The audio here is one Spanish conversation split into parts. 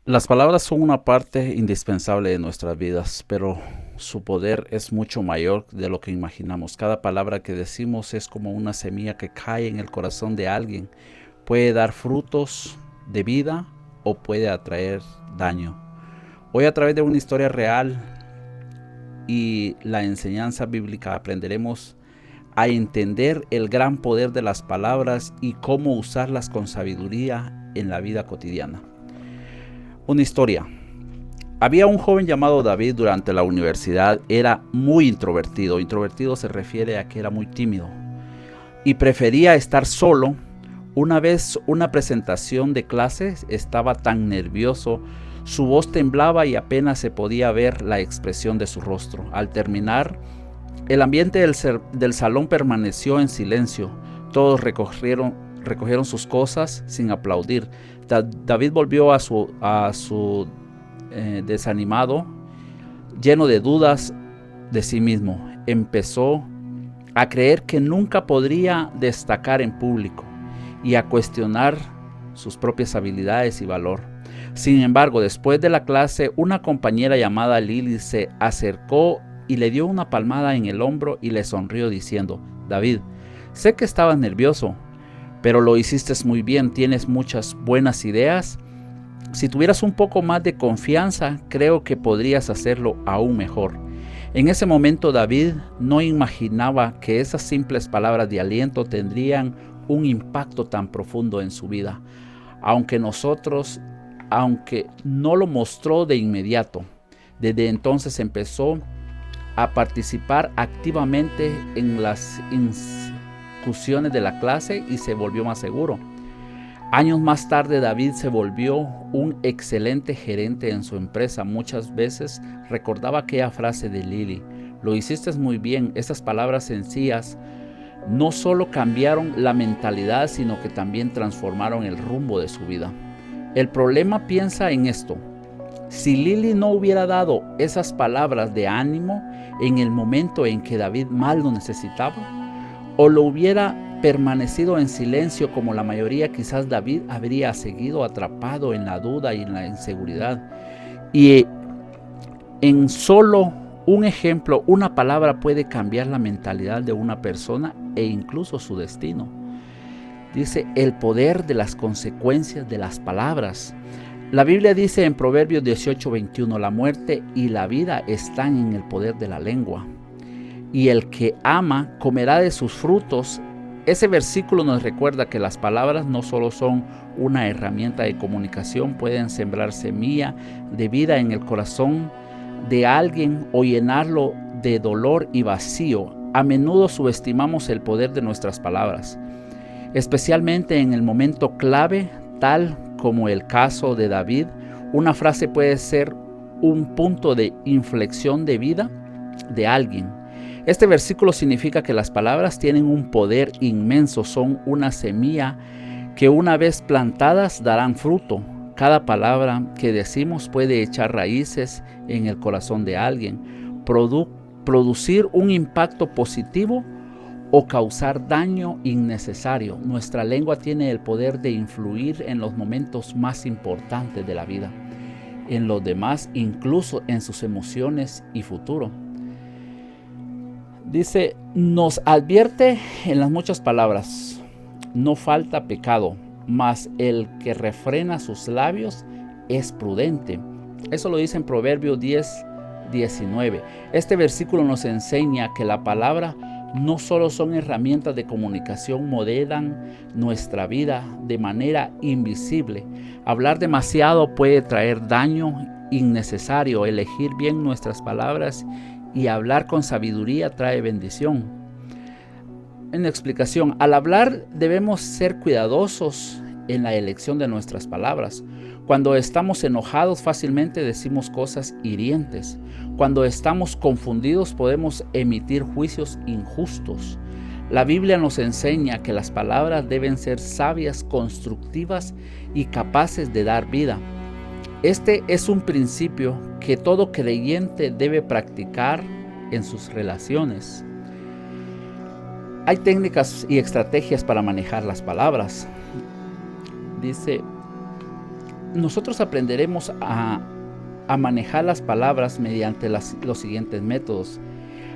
Las palabras son una parte indispensable de nuestras vidas, pero su poder es mucho mayor de lo que imaginamos. Cada palabra que decimos es como una semilla que cae en el corazón de alguien. Puede dar frutos de vida o puede atraer daño. Hoy, a través de una historia real y la enseñanza bíblica, aprenderemos a entender el gran poder de las palabras y cómo usarlas con sabiduría en la vida cotidiana. Una historia. Había un joven llamado David durante la universidad. Era muy introvertido. Introvertido se refiere a que era muy tímido y prefería estar solo. Una vez una presentación de clases, estaba tan nervioso, su voz temblaba y apenas se podía ver la expresión de su rostro. Al terminar, el ambiente del salón permaneció en silencio. Todos recogieron sus cosas sin aplaudir. David volvió a su desanimado, lleno de dudas de sí mismo. Empezó a creer que nunca podría destacar en público y a cuestionar sus propias habilidades y valor. Sin embargo, después de la clase, una compañera llamada Lily se acercó y le dio una palmada en el hombro y le sonrió diciendo: David, sé que estabas nervioso, pero lo hiciste muy bien, tienes muchas buenas ideas. Si tuvieras un poco más de confianza, creo que podrías hacerlo aún mejor. En ese momento David no imaginaba que esas simples palabras de aliento tendrían un impacto tan profundo en su vida, aunque no lo mostró de inmediato. Desde entonces empezó a participar activamente en las discusiones de la clase y se volvió más seguro. Años más tarde, David se volvió un excelente gerente en su empresa. Muchas veces recordaba aquella frase de Lily: lo hiciste muy bien. Esas palabras sencillas no solo cambiaron la mentalidad, sino que también transformaron el rumbo de su vida. El problema, piensa en esto: si Lily no hubiera dado esas palabras de ánimo en el momento en que David más lo necesitaba, o lo hubiera permanecido en silencio como la mayoría, quizás David habría seguido atrapado en la duda y en la inseguridad. Y en solo un ejemplo, una palabra puede cambiar la mentalidad de una persona e incluso su destino. Dice el poder de las consecuencias de las palabras. La Biblia dice en Proverbios 18:21: la muerte y la vida están en el poder de la lengua, y el que ama comerá de sus frutos. Ese versículo nos recuerda que las palabras no solo son una herramienta de comunicación, pueden sembrar semilla de vida en el corazón de alguien o llenarlo de dolor y vacío. A menudo subestimamos el poder de nuestras palabras, especialmente en el momento clave, tal como el caso de David. Una frase puede ser un punto de inflexión de vida de alguien. Este versículo significa que las palabras tienen un poder inmenso, son una semilla que una vez plantadas darán fruto. Cada palabra que decimos puede echar raíces en el corazón de alguien, producir un impacto positivo o causar daño innecesario. Nuestra lengua tiene el poder de influir en los momentos más importantes de la vida, en los demás, incluso en sus emociones y futuro. Dice, nos advierte en las muchas palabras: no falta pecado, mas el que refrena sus labios es prudente. Eso lo dice en Proverbios 10:19. Este versículo nos enseña que la palabra no solo son herramientas de comunicación, modelan nuestra vida de manera invisible. Hablar demasiado puede traer daño innecesario. Elegir bien nuestras palabras y hablar con sabiduría trae bendición. En explicación, al hablar debemos ser cuidadosos en la elección de nuestras palabras. Cuando estamos enojados, fácilmente decimos cosas hirientes. Cuando estamos confundidos, podemos emitir juicios injustos. La Biblia nos enseña que las palabras deben ser sabias, constructivas y capaces de dar vida. Este es un principio que todo creyente debe practicar en sus relaciones. Hay técnicas y estrategias para manejar las palabras. Dice, nosotros aprenderemos a manejar las palabras mediante los siguientes métodos.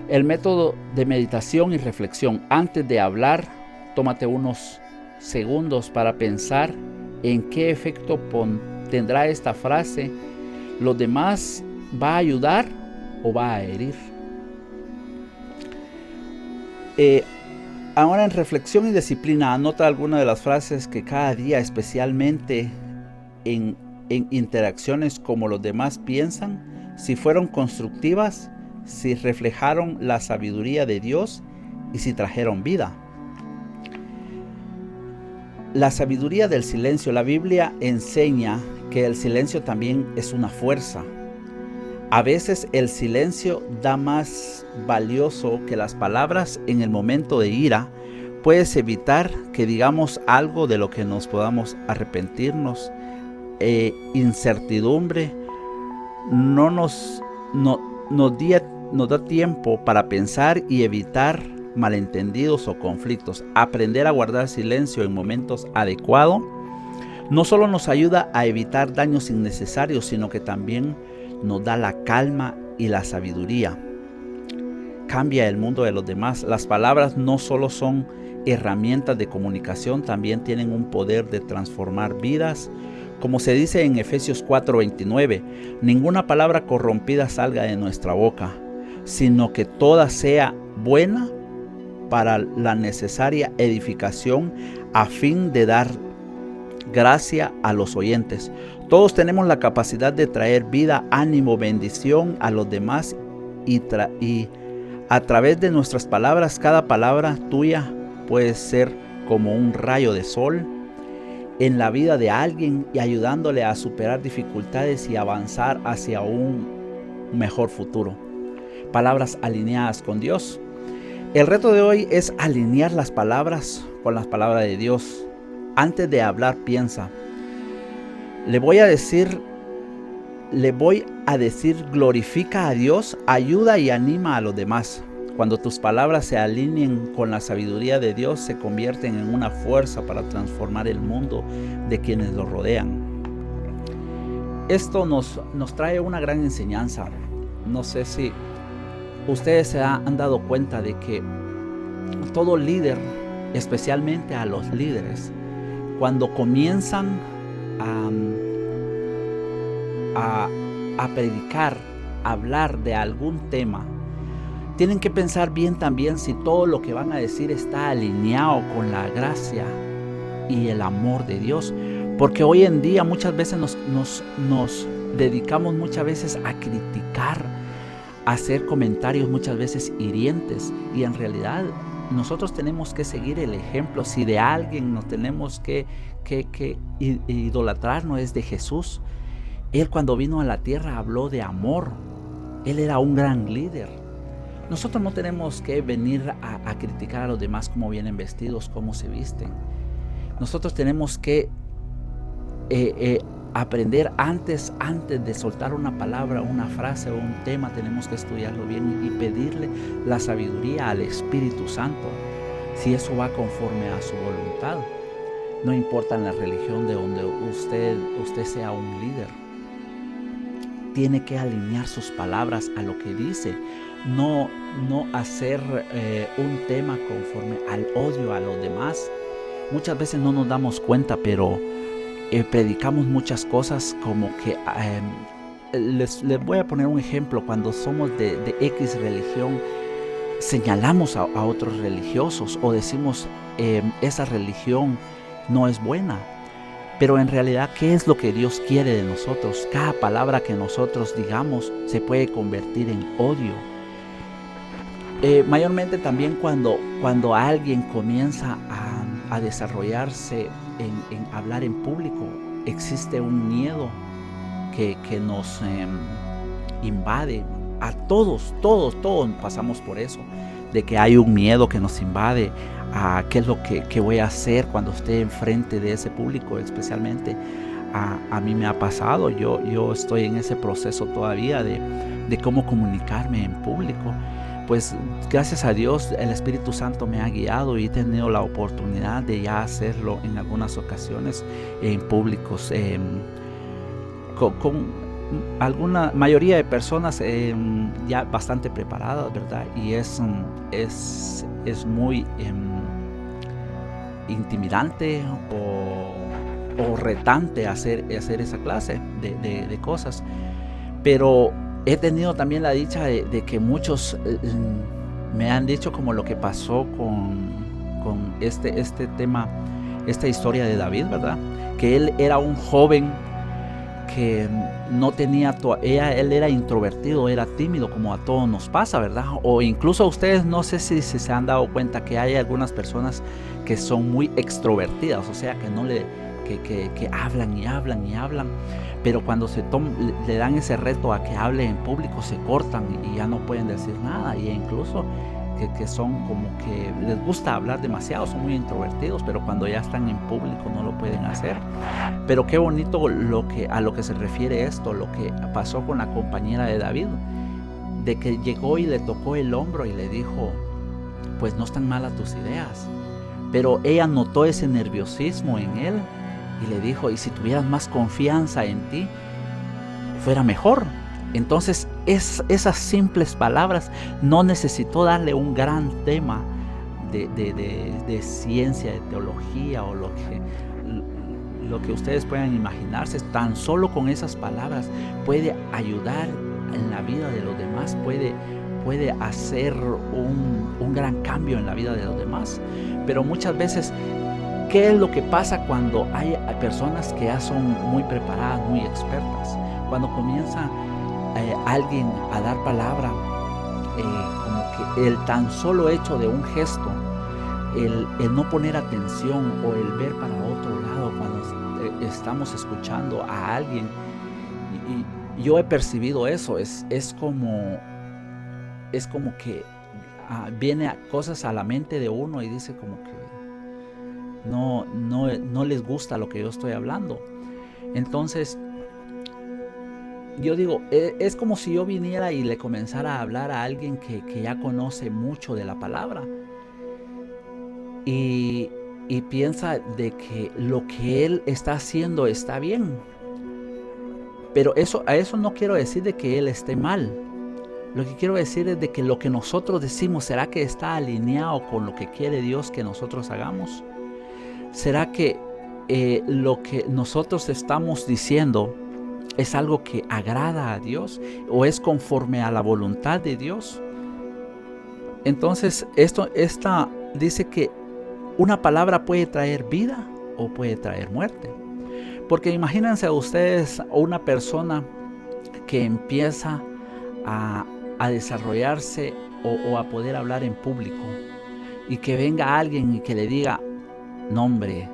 El método de meditación y reflexión. Antes de hablar, tómate unos segundos para pensar en qué efecto tendrá esta frase. ¿Los demás va a ayudar o va a herir? Ahora, en reflexión y disciplina, anota algunas de las frases que cada día, especialmente en interacciones como los demás piensan, si fueron constructivas, si reflejaron la sabiduría de Dios y si trajeron vida. La sabiduría del silencio. La Biblia enseña que el silencio también es una fuerza. A veces el silencio da más valioso que las palabras. En el momento de ira, puedes evitar que digamos algo de lo que nos podamos arrepentirnos. Incertidumbre nos da tiempo para pensar y evitar malentendidos o conflictos. Aprender a guardar silencio en momentos adecuados no solo nos ayuda a evitar daños innecesarios, sino que también nos da la calma y la sabiduría. Cambia el mundo de los demás. Las palabras no solo son herramientas de comunicación, también tienen un poder de transformar vidas. Como se dice en Efesios 4:29, ninguna palabra corrompida salga de nuestra boca, sino que toda sea buena para la necesaria edificación a fin de dar gracia a los oyentes. Todos tenemos la capacidad de traer vida, ánimo, bendición a los demás y a través de nuestras palabras. Cada palabra tuya puede ser como un rayo de sol en la vida de alguien y ayudándole a superar dificultades y avanzar hacia un mejor futuro. Palabras alineadas con Dios. El reto de hoy es alinear las palabras con las palabras de Dios. Antes de hablar, piensa. Le voy a decir glorifica a Dios, ayuda y anima a los demás. Cuando tus palabras se alineen con la sabiduría de Dios, se convierten en una fuerza para transformar el mundo de quienes lo rodean. Esto nos trae una gran enseñanza. No sé si ustedes se han dado cuenta de que todo líder, especialmente a los líderes, cuando comienzan a predicar, a hablar de algún tema, tienen que pensar bien también si todo lo que van a decir está alineado con la gracia y el amor de Dios. Porque hoy en día muchas veces nos dedicamos muchas veces a criticar, a hacer comentarios muchas veces hirientes, y en realidad nosotros tenemos que seguir el ejemplo. Si de alguien nos tenemos que idolatrar, no es de Jesús. Él, cuando vino a la tierra, habló de amor. Él era un gran líder. Nosotros no tenemos que venir a criticar a los demás cómo vienen vestidos, cómo se visten. Nosotros tenemos que aprender antes de soltar una palabra, una frase o un tema. Tenemos que estudiarlo bien y pedirle la sabiduría al Espíritu Santo, si eso va conforme a su voluntad. No importa en la religión de donde usted sea un líder, tiene que alinear sus palabras a lo que dice. No hacer un tema conforme al odio a los demás. Muchas veces no nos damos cuenta, pero predicamos muchas cosas como que les voy a poner un ejemplo. Cuando somos de X religión, señalamos a otros religiosos o decimos esa religión no es buena. Pero en realidad, ¿qué es lo que Dios quiere de nosotros? Cada palabra que nosotros digamos se puede convertir en odio. Mayormente también cuando alguien comienza a desarrollarse en hablar en público, existe un miedo que nos invade. A todos pasamos por eso, de que hay un miedo que nos invade a qué es lo que voy a hacer cuando esté enfrente de ese público. Especialmente a mí me ha pasado. Yo estoy en ese proceso todavía de cómo comunicarme en público. Pues gracias a Dios el Espíritu Santo me ha guiado y he tenido la oportunidad de ya hacerlo en algunas ocasiones en públicos. con alguna mayoría de personas ya bastante preparadas, ¿verdad? Y es muy intimidante o retante hacer esa clase de cosas. Pero he tenido también la dicha de que muchos me han dicho como lo que pasó con este tema, esta historia de David, ¿verdad? Que él era un joven que no tenía, él era introvertido, era tímido, como a todos nos pasa, ¿verdad? O incluso a ustedes, no sé si se han dado cuenta que hay algunas personas que son muy extrovertidas, o sea, que hablan y hablan y hablan, pero cuando le dan ese reto a que hable en público, se cortan y ya no pueden decir nada, y incluso que son como que les gusta hablar demasiado, son muy introvertidos, pero cuando ya están en público no lo pueden hacer. Pero qué bonito a lo que se refiere esto, lo que pasó con la compañera de David, de que llegó y le tocó el hombro y le dijo, pues no están malas tus ideas, pero ella notó ese nerviosismo en él y le dijo, y si tuvieras más confianza en ti, fuera mejor. Entonces esas simples palabras, no necesitó darle un gran tema de ciencia, de teología o lo que ustedes puedan imaginarse. Tan solo con esas palabras puede ayudar en la vida de los demás, puede hacer un gran cambio en la vida de los demás. Pero muchas veces, ¿qué es lo que pasa cuando hay personas que ya son muy preparadas, muy expertas? Cuando comienza alguien a dar palabra, como que el tan solo hecho de un gesto, el no poner atención o el ver para otro lado cuando estamos escuchando a alguien, y yo he percibido eso, es como que viene cosas a la mente de uno y dice como que no les gusta lo que yo estoy hablando. Entonces yo digo, es como si yo viniera y le comenzara a hablar a alguien que ya conoce mucho de la palabra y piensa de que lo que él está haciendo está bien. Pero a eso no quiero decir de que él esté mal. Lo que quiero decir es de que lo que nosotros decimos, ¿será que está alineado con lo que quiere Dios que nosotros hagamos? ¿Será que lo que nosotros estamos diciendo es algo que agrada a Dios o es conforme a la voluntad de Dios? Entonces esta dice que una palabra puede traer vida o puede traer muerte. Porque imagínense ustedes una persona que empieza a desarrollarse o a poder hablar en público y que venga alguien y que le diga, no hombre,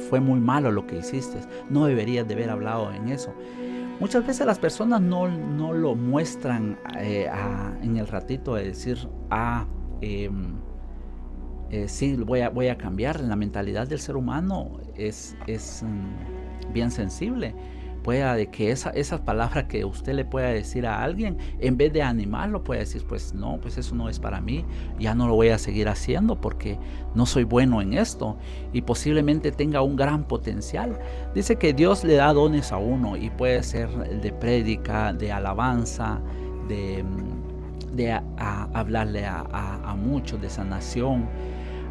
fue muy malo lo que hiciste, no deberías de haber hablado en eso. Muchas veces las personas no lo muestran en el ratito de decir, sí, voy a cambiar. La mentalidad del ser humano es bien sensible. Pueda de que esas palabras que usted le pueda decir a alguien, en vez de animarlo, puede decir, pues no, pues eso no es para mí, ya no lo voy a seguir haciendo porque no soy bueno en esto, y posiblemente tenga un gran potencial. Dice que Dios le da dones a uno y puede ser de prédica, de alabanza, de hablarle a muchos, de sanación.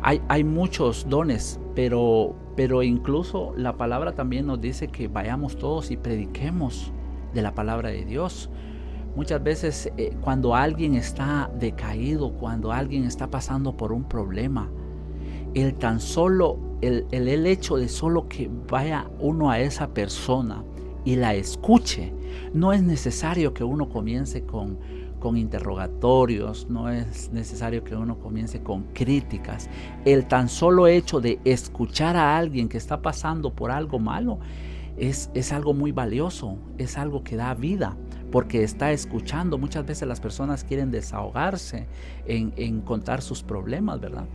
Hay muchos dones, pero incluso la palabra también nos dice que vayamos todos y prediquemos de la palabra de Dios. Muchas veces cuando alguien está decaído, cuando alguien está pasando por un problema, el hecho de solo que vaya uno a esa persona y la escuche, no es necesario que uno comience con interrogatorios, no es necesario que uno comience con críticas. El tan solo hecho de escuchar a alguien que está pasando por algo malo es algo muy valioso, es algo que da vida, porque está escuchando. Muchas veces las personas quieren desahogarse en contar sus problemas, ¿verdad?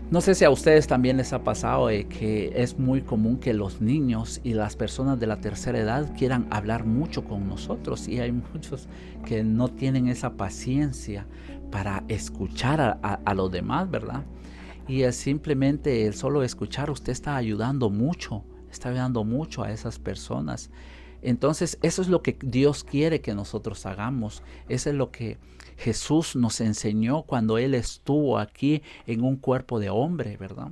No sé si a ustedes también les ha pasado que es muy común que los niños y las personas de la tercera edad quieran hablar mucho con nosotros, y hay muchos que no tienen esa paciencia para escuchar a los demás, ¿verdad? Y es simplemente el solo escuchar, usted está ayudando mucho está ayudando mucho a esas personas. Entonces eso es lo que Dios quiere que nosotros hagamos. Eso es lo que Jesús nos enseñó cuando Él estuvo aquí en un cuerpo de hombre, ¿verdad?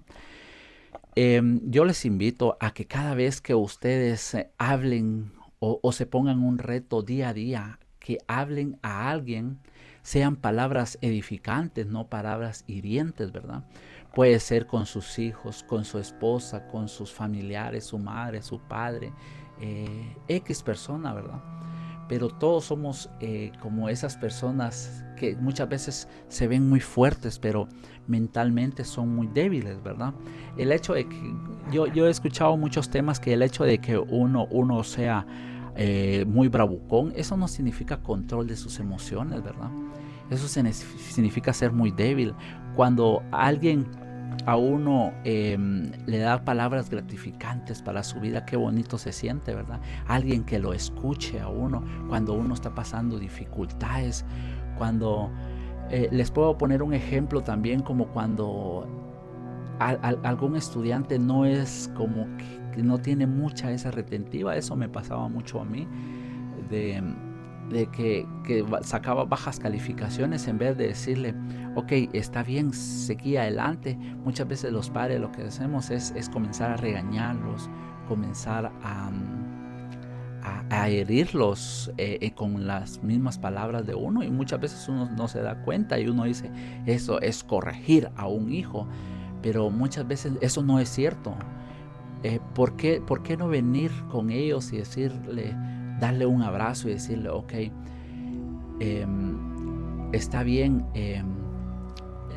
Yo les invito a que cada vez que ustedes hablen o se pongan un reto día a día, que hablen a alguien, sean palabras edificantes, no palabras hirientes, ¿verdad? Puede ser con sus hijos, con su esposa, con sus familiares, su madre, su padre, X persona, ¿verdad? Pero todos somos como esas personas que muchas veces se ven muy fuertes, pero mentalmente son muy débiles, ¿verdad? El hecho de que yo he escuchado muchos temas que el hecho de que uno sea muy bravucón, eso no significa control de sus emociones, ¿verdad? Eso significa ser muy débil. Cuando alguien a uno le da palabras gratificantes para su vida, qué bonito se siente, ¿verdad? Alguien que lo escuche a uno cuando uno está pasando dificultades, cuando les puedo poner un ejemplo también, como cuando algún estudiante no es como que no tiene mucha esa retentiva. Eso me pasaba mucho a mí, de que sacaba bajas calificaciones. En vez de decirle, ok, está bien, seguí adelante, muchas veces los padres lo que hacemos es comenzar a regañarlos, comenzar a herirlos con las mismas palabras de uno, y muchas veces uno no se da cuenta y uno dice, eso es corregir a un hijo, pero muchas veces eso no es cierto. ¿Por qué no venir con ellos y decirle, darle un abrazo y decirle, ok, está bien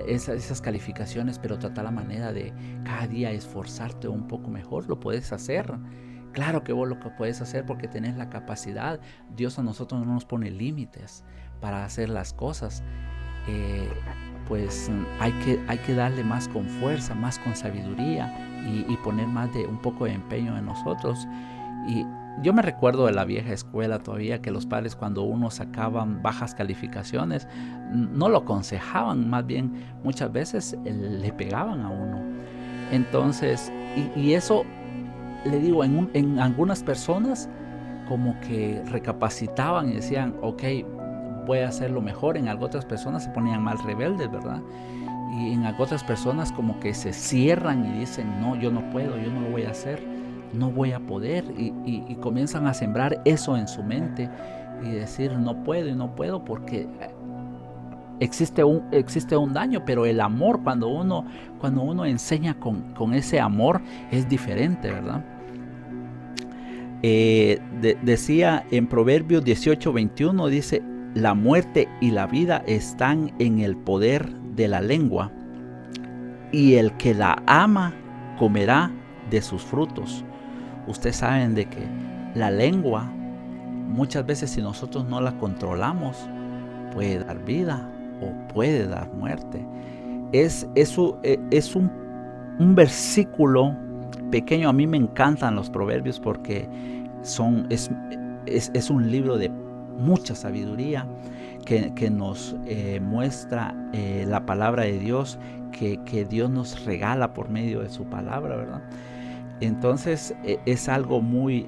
esas calificaciones, pero trata la manera de cada día esforzarte un poco mejor? Lo puedes hacer. Claro que vos lo que puedes hacer porque tenés la capacidad. Dios a nosotros no nos pone límites para hacer las cosas. Pues hay que darle más con fuerza, más con sabiduría, y poner más de un poco de empeño en nosotros. Y yo me recuerdo de la vieja escuela todavía, que los padres, cuando uno sacaban bajas calificaciones, no lo aconsejaban, más bien muchas veces le pegaban a uno. Entonces, y eso, le digo, en algunas personas como que recapacitaban y decían, ok, voy a hacerlo mejor. En otras personas se ponían más rebeldes, ¿verdad? Y en otras personas como que se cierran y dicen, no, yo no puedo, yo no lo voy a hacer, no voy a poder, y comienzan a sembrar eso en su mente y decir, no puedo y no puedo, porque existe un daño. Pero el amor, cuando uno enseña con ese amor, es diferente, ¿verdad? Decía en Proverbios 18:21, dice, la muerte y la vida están en el poder de la lengua, y el que la ama comerá de sus frutos. Ustedes saben de que la lengua, muchas veces, si nosotros no la controlamos, puede dar vida o puede dar muerte. Es un versículo pequeño. A mí me encantan los proverbios porque es un libro de mucha sabiduría que nos muestra la palabra de Dios, que Dios nos regala por medio de su palabra, ¿verdad? Entonces es algo muy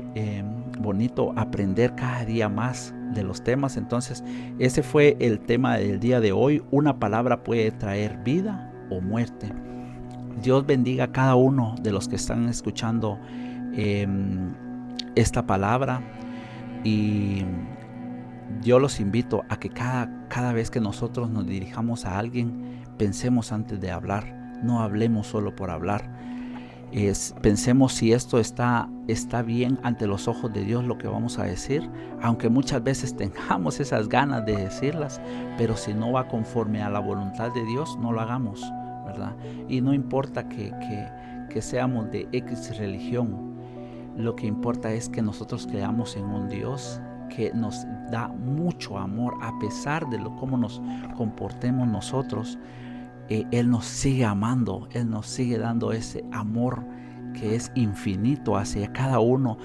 bonito aprender cada día más de los temas. Entonces ese fue el tema del día de hoy. Una palabra puede traer vida o muerte. Dios bendiga a cada uno de los que están escuchando esta palabra, y yo los invito a que cada vez que nosotros nos dirijamos a alguien, pensemos antes de hablar. No hablemos solo por hablar. Pensemos si esto está bien ante los ojos de Dios, lo que vamos a decir, aunque muchas veces tengamos esas ganas de decirlas, pero si no va conforme a la voluntad de Dios, no lo hagamos, ¿verdad? Y no importa que seamos de X religión, lo que importa es que nosotros creamos en un Dios que nos da mucho amor. A pesar de cómo nos comportemos nosotros, Él nos sigue amando, Él nos sigue dando ese amor que es infinito hacia cada uno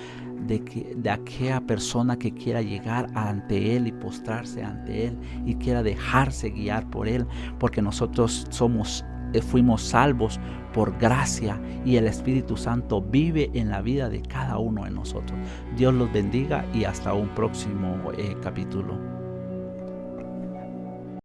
de aquella persona que quiera llegar ante Él y postrarse ante Él y quiera dejarse guiar por Él, porque nosotros somos fuimos salvos por gracia y el Espíritu Santo vive en la vida de cada uno de nosotros. Dios los bendiga y hasta un próximo capítulo.